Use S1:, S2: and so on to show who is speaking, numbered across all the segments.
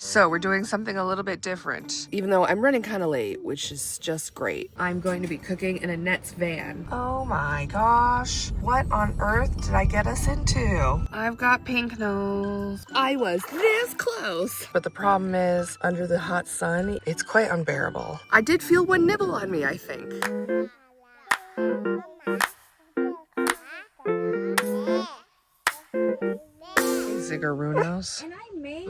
S1: So we're doing something a little bit different. Even though I'm running kind of late, which is just great. I'm going to be cooking in Annette's van. Oh my gosh. What on earth did I get us into? I've got pink nose. I was this close. But the problem is, under the hot sun, it's quite unbearable. I did feel one nibble on me, I think. Ziggarunos.
S2: And I made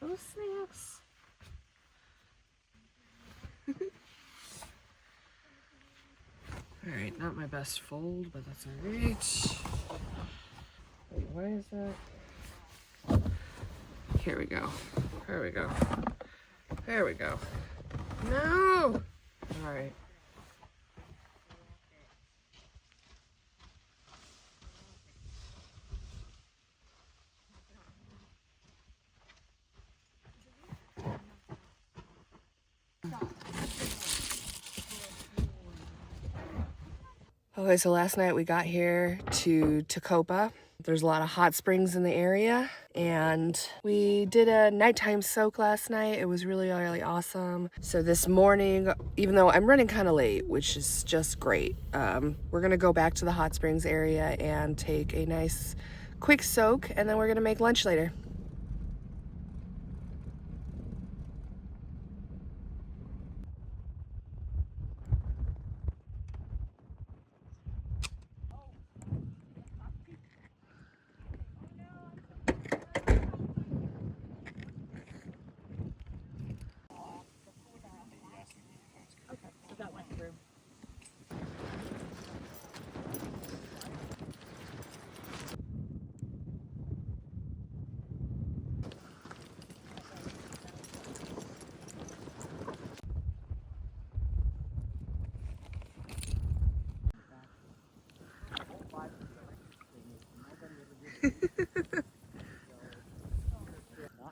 S1: Oh, snaps. All right, not my best fold, but that's all right. Wait, why is that? Here we go. There we go. There we go. No! All right. Okay, so last night we got here to Tacopa. There's a lot of hot springs in the area, and we did a nighttime soak last night. It was really, really awesome. So this morning, even though I'm running kind of late, which is just great, we're gonna go back to the hot springs area and take a nice quick soak, and then we're gonna make lunch later.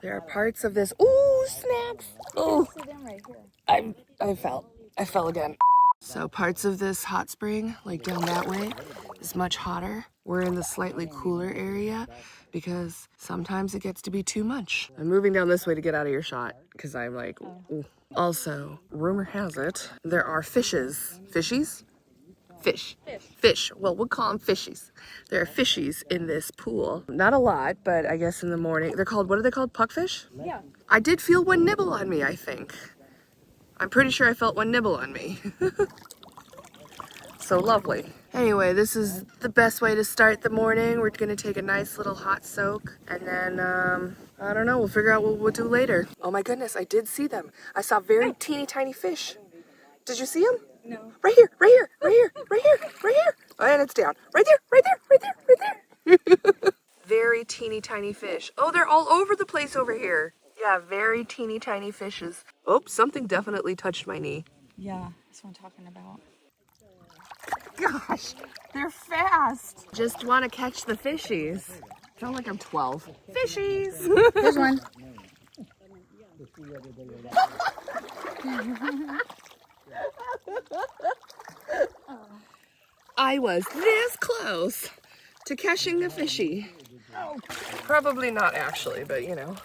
S1: There are parts of this. Ooh, snaps! Oh, I fell again. So parts of this hot spring, like down that way, is much hotter. We're in the slightly cooler area because sometimes it gets to be too much. I'm moving down this way to get out of your shot because I'm like, ooh. Also, rumor has it, there are fishes. Fishies? Fish. Well, we'll call them fishies. There are fishies in this pool. Not a lot, but I guess in the morning. They're called, what are they called? Puckfish?
S2: Yeah.
S1: I did feel one nibble on me, I think. I'm pretty sure I felt one nibble on me. So lovely. Anyway, this is the best way to start the morning. We're gonna take a nice little hot soak, and then, I don't know, we'll figure out what we'll do later. Oh my goodness, I did see them. I saw very teeny tiny fish. Did you see them?
S2: No.
S1: Right here, right here, right here, right here, right here. Oh, and it's down. Right there, right there, right there, right there. Very teeny tiny fish. Oh, they're all over the place over here. Yeah, very teeny tiny fishes. Oh, something definitely touched my knee.
S2: Yeah, that's what I'm talking about.
S1: Gosh, they're fast. Just want to catch the fishies. I sound like I'm 12. Fishies.
S2: There's one.
S1: I was this close to catching a fishy. Probably not actually, but you know.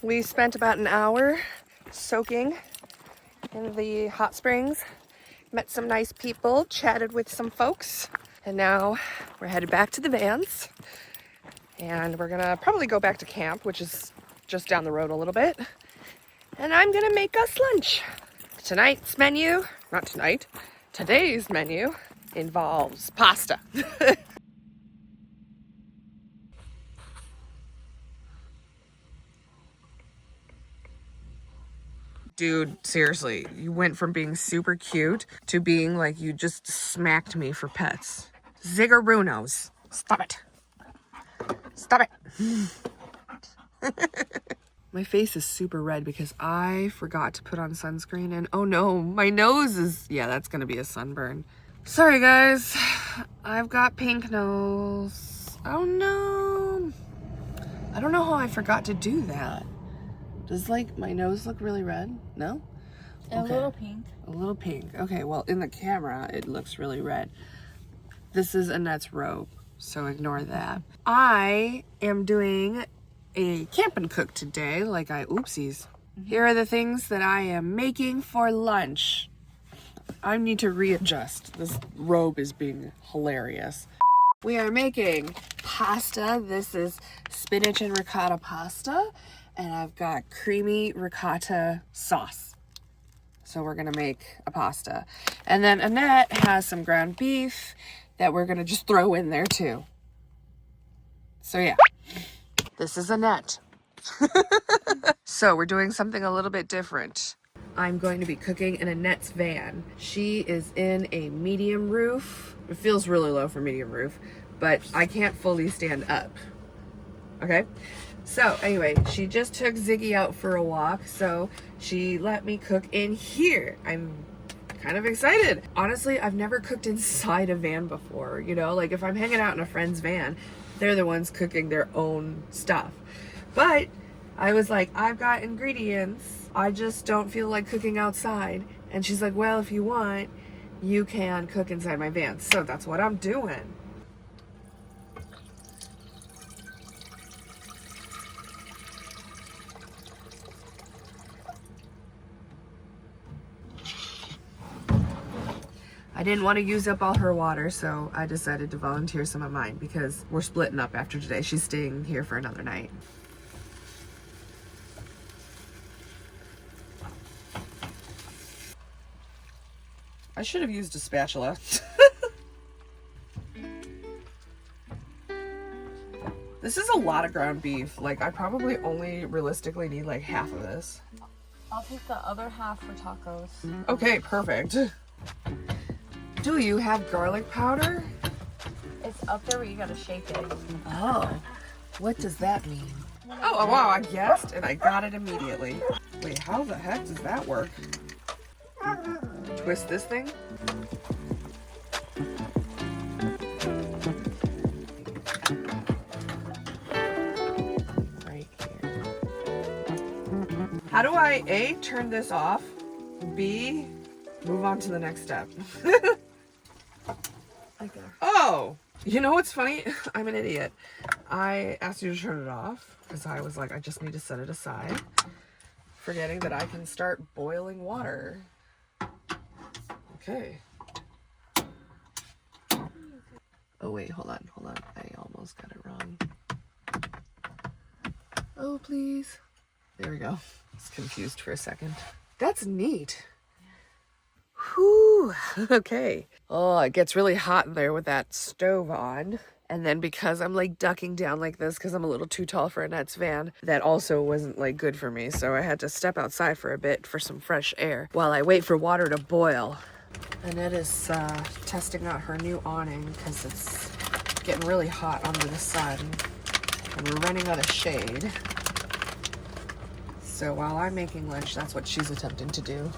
S1: We spent about an hour soaking in the hot springs, met some nice people, chatted with some folks, and now we're headed back to the vans, and we're gonna probably go back to camp, which is just down the road a little bit, and I'm gonna make us lunch. Tonight's menu, not tonight, today's menu involves pasta. Dude, seriously, you went from being super cute to being like you just smacked me for pets. Ziggarunos. Stop it. My face is super red because I forgot to put on sunscreen, and oh no, my nose is, yeah, that's gonna be a sunburn. Sorry guys, I've got pink nose. Oh no. I don't know how I forgot to do that. Does like my nose look really red? No?
S2: A little pink.
S1: A little pink. Okay, well in the camera it looks really red. This is Annette's robe, so ignore that. I am doing a camp and cook today, oopsies. Here are the things that I am making for lunch. I need to readjust. This robe is being hilarious. We are making pasta. This is spinach and ricotta pasta, and I've got creamy ricotta sauce. So we're gonna make a pasta. And then Annette has some ground beef that we're gonna just throw in there too. So yeah, this is Annette. So we're doing something a little bit different. I'm going to be cooking in Annette's van. She is in a medium roof. It feels really low for medium roof, but I can't fully stand up. Okay? So anyway, she just took Ziggy out for a walk, so she let me cook in here. I'm kind of excited. Honestly, I've never cooked inside a van before. You know, like if I'm hanging out in a friend's van, they're the ones cooking their own stuff. But I was like, I've got ingredients. I just don't feel like cooking outside. And she's like, well, if you want, you can cook inside my van. So that's what I'm doing. I didn't want to use up all her water, so I decided to volunteer some of mine because we're splitting up after today. She's staying here for another night. I should have used a spatula. This is a lot of ground beef. Like, I probably only realistically need like half of this.
S2: I'll take the other half for tacos.
S1: Okay, perfect. Do you have garlic powder?
S2: It's up there where you gotta shake it.
S1: Oh, what does that mean? Oh, wow, I guessed and I got it immediately. Wait, how the heck does that work? Twist this thing? Right here. How do I A, turn this off, B, move on to the next step?
S2: Okay.
S1: Oh, you know what's funny? I'm an idiot. I asked you to turn it off because I was like, I just need to set it aside, forgetting that I can start boiling water. Okay. Oh wait, hold on. I almost got it wrong. Oh, please. There we go. I was confused for a second. That's neat. Whew. Okay. Oh, it gets really hot in there with that stove on. And then because I'm like ducking down like this because I'm a little too tall for Annette's van, that also wasn't like good for me. So I had to step outside for a bit for some fresh air while I wait for water to boil. Annette is testing out her new awning because it's getting really hot under the sun and we're running out of shade. So while I'm making lunch, that's what she's attempting to do.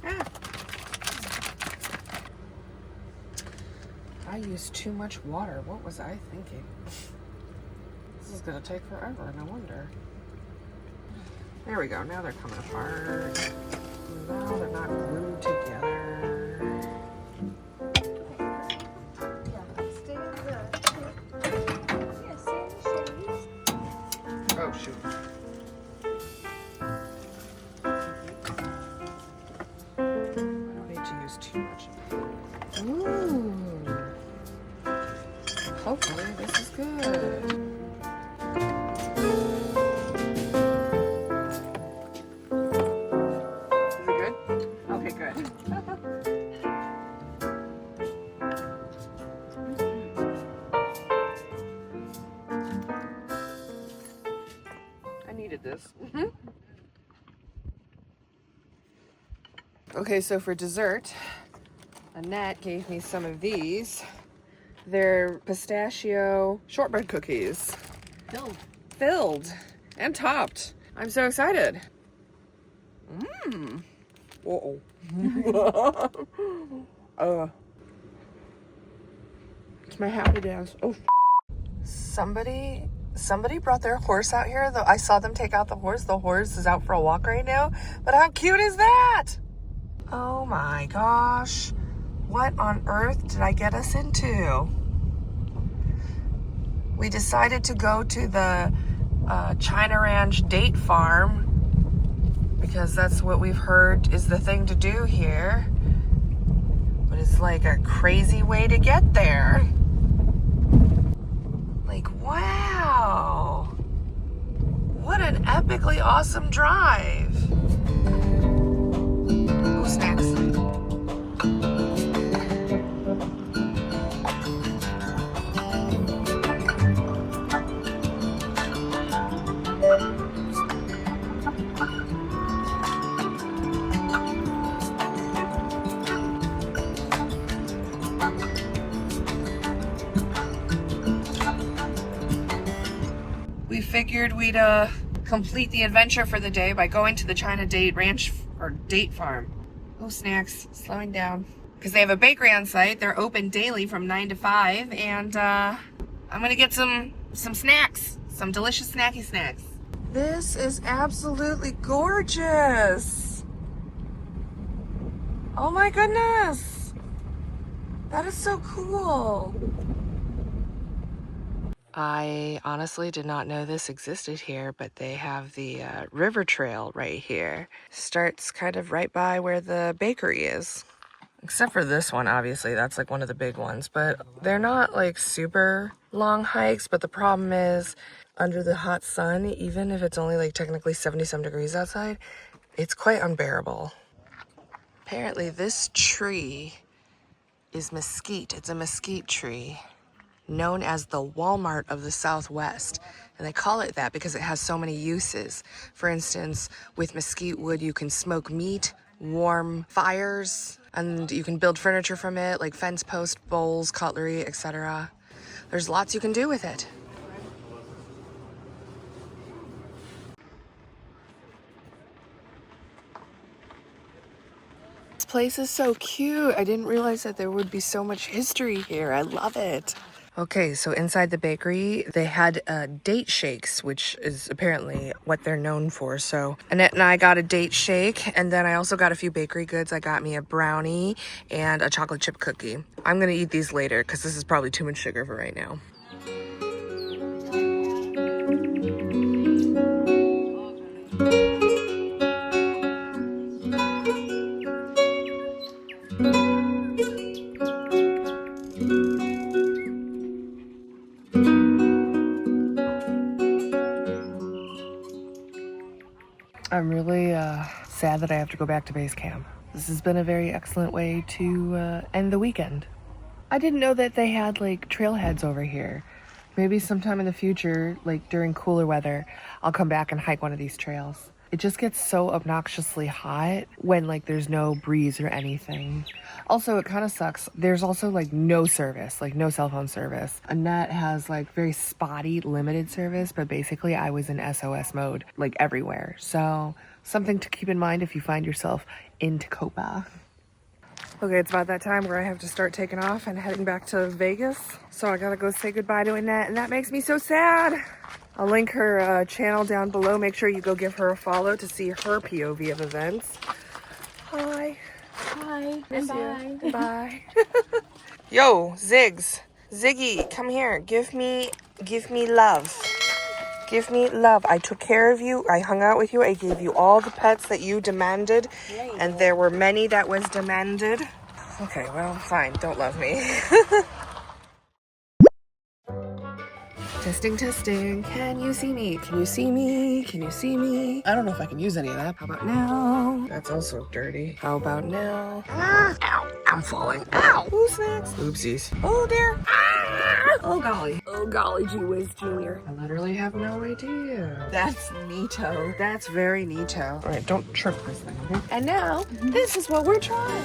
S1: Ah. I used too much water. What was I thinking? This is gonna take forever, no wonder. There we go, now they're coming apart. Now they're not glued together. Oh shoot. I don't need to use too much. Ooh. Hopefully this is good. Is it good? Okay, good. I needed this. Okay, so for dessert, Annette gave me some of these. They're pistachio shortbread cookies. Filled and topped. I'm so excited. Mmm. Uh-oh. It's my happy dance. Oh. Somebody brought their horse out here. Though I saw them take out the horse. The horse is out for a walk right now. But how cute is that? Oh my gosh. What on earth did I get us into? We decided to go to the China Ranch date farm because that's what we've heard is the thing to do here. But it's like a crazy way to get there. Like, wow. What an epically awesome drive. Ooh, snacks. We figured we'd complete the adventure for the day by going to the China Date Ranch or Date Farm. Oh, snacks, slowing down. Because they have a bakery on site. They're open daily from 9 to 5. And I'm gonna get some snacks, some delicious snacky snacks. This is absolutely gorgeous. Oh my goodness. That is so cool. I honestly did not know this existed here, but they have the river trail right here. Starts kind of right by where the bakery is. Except for this one, obviously, that's like one of the big ones. But they're not like super long hikes, but the problem is under the hot sun, even if it's only like technically 70-some degrees outside, it's quite unbearable. Apparently this tree is mesquite. It's a mesquite tree, known as the Walmart of the Southwest. And they call it that because it has so many uses. For instance, with mesquite wood, you can smoke meat, warm fires, and you can build furniture from it, like fence posts, bowls, cutlery, etc. There's lots you can do with it. This place is so cute. I didn't realize that there would be so much history here. I love it. Okay, so inside the bakery, they had date shakes, which is apparently what they're known for. So Annette and I got a date shake, and then I also got a few bakery goods. I got me a brownie and a chocolate chip cookie. I'm gonna eat these later because this is probably too much sugar for right now. I'm really sad that I have to go back to base camp. This has been a very excellent way to end the weekend. I didn't know that they had like trailheads over here. Maybe sometime in the future, like during cooler weather, I'll come back and hike one of these trails. It just gets so obnoxiously hot when like there's no breeze or anything. Also, it kind of sucks. There's also like no service, like no cell phone service. Annette has like very spotty, limited service, but basically I was in SOS mode like everywhere. So something to keep in mind if you find yourself in Tacoma. Okay, it's about that time where I have to start taking off and heading back to Vegas. So I gotta go say goodbye to Annette, and that makes me so sad. I'll link her channel down below. Make sure you go give her a follow to see her POV of events. Hi.
S2: Hi.
S1: Miss
S2: Bye.
S1: you. Bye. Yo, Ziggy, come here. Give me love. Give me love. I took care of you. I hung out with you. I gave you all the pets that you demanded. And there were many that was demanded. Okay, well, fine. Don't love me. Testing. Can you see me? Can you see me? Can you see me? I don't know if I can use any of that. How about now? That's also dirty. How about now? Ah, ow, I'm falling. Ow. Ooh, snacks. Oopsies. Oh, dear. Ah, oh, golly. Oh, golly, gee whiz, Junior. I literally have no idea. That's neato. That's very neato. All right, don't trip this thing, okay? And now, this is what we're trying.